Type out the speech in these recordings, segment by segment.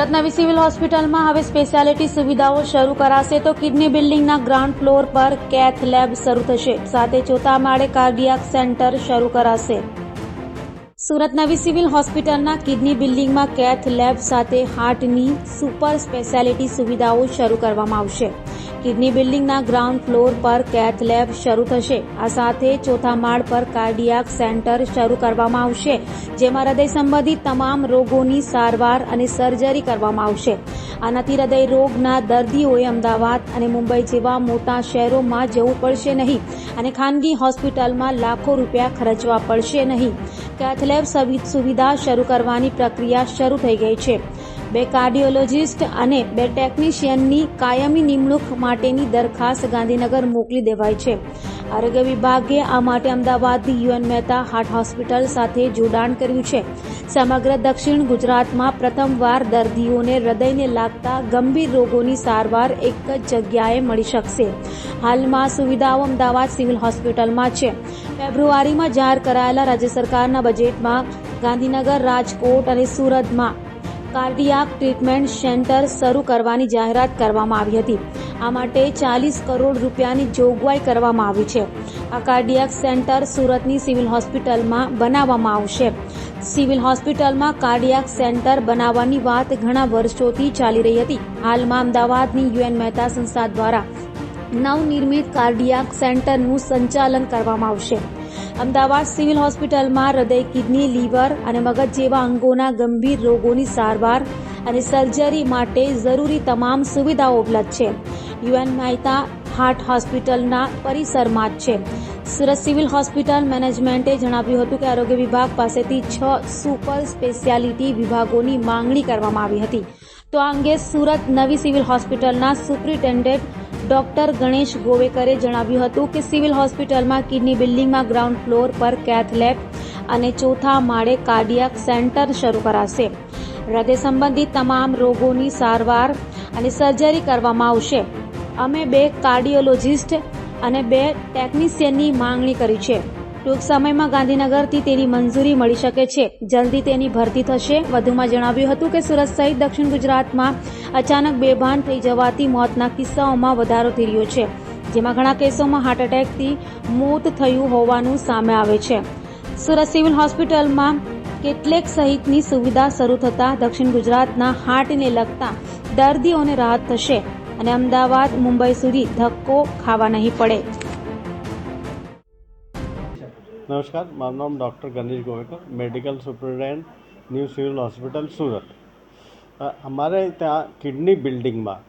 સુરત નવી સિવિલ હોસ્પિટલમાં હવે સ્પેશિયાલિટી સુવિધાઓ શરૂ કરાશે તો કિડની બિલ્ડિંગના ગ્રાઉન્ડ ફ્લોર પર કેથ લેબ શરૂ થશે. સાથે ચોથા માળે કાર્ડિયાક સેન્ટર શરૂ કરાશે. સુરત નવી સિવિલ હોસ્પિટલના કિડની બિલ્ડિંગમાં કેથ લેબ સાથે હાર્ટની સુપર સ્પેશિયાલિટી સુવિધાઓ શરૂ કરવામાં આવશે. કિડની બિલ્ડિંગના ગ્રાઉન્ડ ફ્લોર પર કેથ લેબ શરૂ થશે. આ સાથે ચોથા માળ પર કાર્ડિયાક સેન્ટર શરૂ કરવામાં આવશે, જેમાં હૃદય સંબંધિત તમામ રોગોની સારવાર અને સર્જરી કરવામાં આવશે. આનાથી હૃદય રોગના દર્દીઓએ અમદાવાદ અને મુંબઈ જેવા મોટા શહેરોમાં જવું પડશે નહીં અને ખાનગી હોસ્પિટલમાં લાખો રૂપિયા ખર્ચવા પડશે નહીં. કેથ લેબ સુવિધા શરૂ કરવાની પ્રક્રિયા શરૂ થઈ ગઈ છે. 2 કાર્ડિયોલોજિસ્ટ અને 2 ટેકનિશિયનની કાયમી નિમણૂક માટેની દરખાસ્ત ગાંધીનગર મોકલી દેવાઈ છે. આરોગ્ય વિભાગે આ માટે અમદાવાદની યુએન મહેતા હાર્ટ હોસ્પિટલ સાથે જોડાણ કર્યું છે. સમગ્ર દક્ષિણ ગુજરાતમાં પ્રથમવાર દર્દીઓને હૃદયને લાગતા ગંભીર રોગોની સારવાર એક જ જગ્યાએ મળી શકશે. હાલમાં સુવિધાઓ અમદાવાદ સિવિલ હોસ્પિટલમાં છે. ફેબ્રુઆરીમાં જાહેર કરાયેલા રાજ્ય સરકારના બજેટમાં ગાંધીનગર, રાજકોટ અને સુરતમાં કાર્ડિયાક ટ્રીટમેન્ટ સેન્ટર શરૂ કરવાની જાહેરાત કરવામાં આવી હતી. આ માટે 40 કરોડ રૂપિયાની જોગવાઈ કરવામાં આવી છે. આ કાર્ડિયાક સેન્ટર સુરતની સિવિલ હોસ્પિટલમાં બનાવવામાં આવશે. સિવિલ હોસ્પિટલમાં કાર્ડિયાક સેન્ટર બનાવવાની વાત ઘણા વર્ષોથી ચાલી રહી હતી. હાલમાં અમદાવાદની યુએન મહેતા સંસ્થા દ્વારા નવનિર્મિત કાર્ડિયાક સેન્ટરનું સંચાલન કરવામાં આવશે. અમદાવાદ સિવિલ હોસ્પિટલમાં હૃદય, કિડની, લીવર અને મગજ જેવા અંગોના ગંભીર રોગોની સારવાર અને સર્જરી માટે જરૂરી તમામ સુવિધાઓ ઉપલબ્ધ છે. યુએન મહેતા હાર્ટ હોસ્પિટલના પરિસરમાં જ છે. સુરત સિવિલ હોસ્પિટલ મેનેજમેન્ટે જણાવ્યું હતું કે આરોગ્ય વિભાગ પાસેથી 6 સુપર સ્પેશિયાલિટી વિભાગોની માંગણી કરવામાં આવી હતી. તો આ અંગે સુરત નવી સિવિલ હોસ્પિટલના સુપ્રિન્ટેન્ડન્ટ ડોક્ટર ગણેશ ગોવેકરે જણાવ્યું હતું કે સિવિલ હોસ્પિટલમાં કિડની બિલ્ડિંગમાં ગ્રાઉન્ડ ફ્લોર પર કેથ લેબ અને ચોથા માળે કાર્ડિયાક સેન્ટર શરૂ કરાશે. હૃદય સંબંધિત તમામ રોગોની સારવાર અને સર્જરી કરવામાં આવશે. અમે 2 કાર્ડિયોલોજિસ્ટ અને 2 ટેકનિશિયનની માંગણી કરી છે. ટૂંક સમયમાં ગાંધીનગરથી તેની મંજૂરી મળી શકે છે. જલ્દી તેની ભરતી થશે. વધુમાં જણાવ્યું હતું કે સુરત સહિત દક્ષિણ ગુજરાતમાં અચાનક બેભાન થઈ જવાથી મોતના કિસ્સાઓમાં વધારો થઈ રહ્યો છે, જેમાં ઘણા કેસોમાં હાર્ટ એટેકથી મોત થયું હોવાનું સામે આવે છે. સુરત સિવિલ હોસ્પિટલમાં કેટલેક સહિતની સુવિધા શરૂ થતાં દક્ષિણ ગુજરાતના હાર્ટને લગતા દર્દીઓને રાહત થશે અને અમદાવાદ, મુંબઈ સુધી ધક્કો ખાવા નહીં પડે. नमस्कार, મારું નામ doctor Ganesh Govekar, medical superintendent new civil hospital Surat. અમારે ત્યાં કિડની બિલ્ડિંગમાં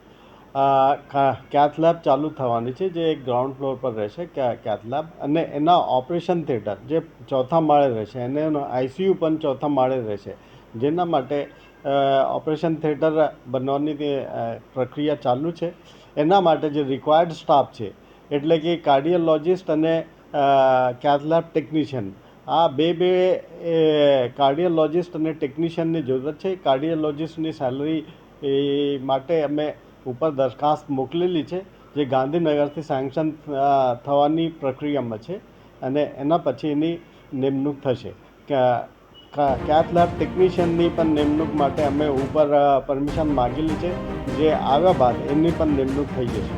કેથ લેબ ચાલુ થવાની છે, જે ગ્રાઉન્ડ ફ્લોર પર રહેશે કેથ લેબ, અને એના ઓપરેશન થિયેટર જે ચોથા માળે રહેશે, અને એનો આઈસીયુ પણ ચોથા માળે રહેશે. જેના માટે ઓપરેશન થિયેટર બનવાની પ્રક્રિયા ચાલુ છે. એના માટે જે રિક્વાયર્ડ સ્ટાફ છે, એટલે કે કાર્ડિયોલોજિસ્ટ અને કેથ લેબ ટેકનિશિયન, આ બે કાર્ડિયોલોજિસ્ટ અને ટેકનિશિયનની જરૂરત છે. કાર્ડિયોલોજિસ્ટની સેલરી માટે અમે ઉપર દરખાસ્ત મોકલેલી છે, જે ગાંધીનગરથી સેન્કશન થવાની પ્રક્રિયામાં છે, અને એના પછી એની નિમણૂક થશે. કેથ લેબ ટેકનિશિયનની પણ નિમણૂક માટે અમે ઉપર પરમિશન માગેલી છે, જે આવ્યા બાદ એની પણ નિમણૂક થઈ જશે.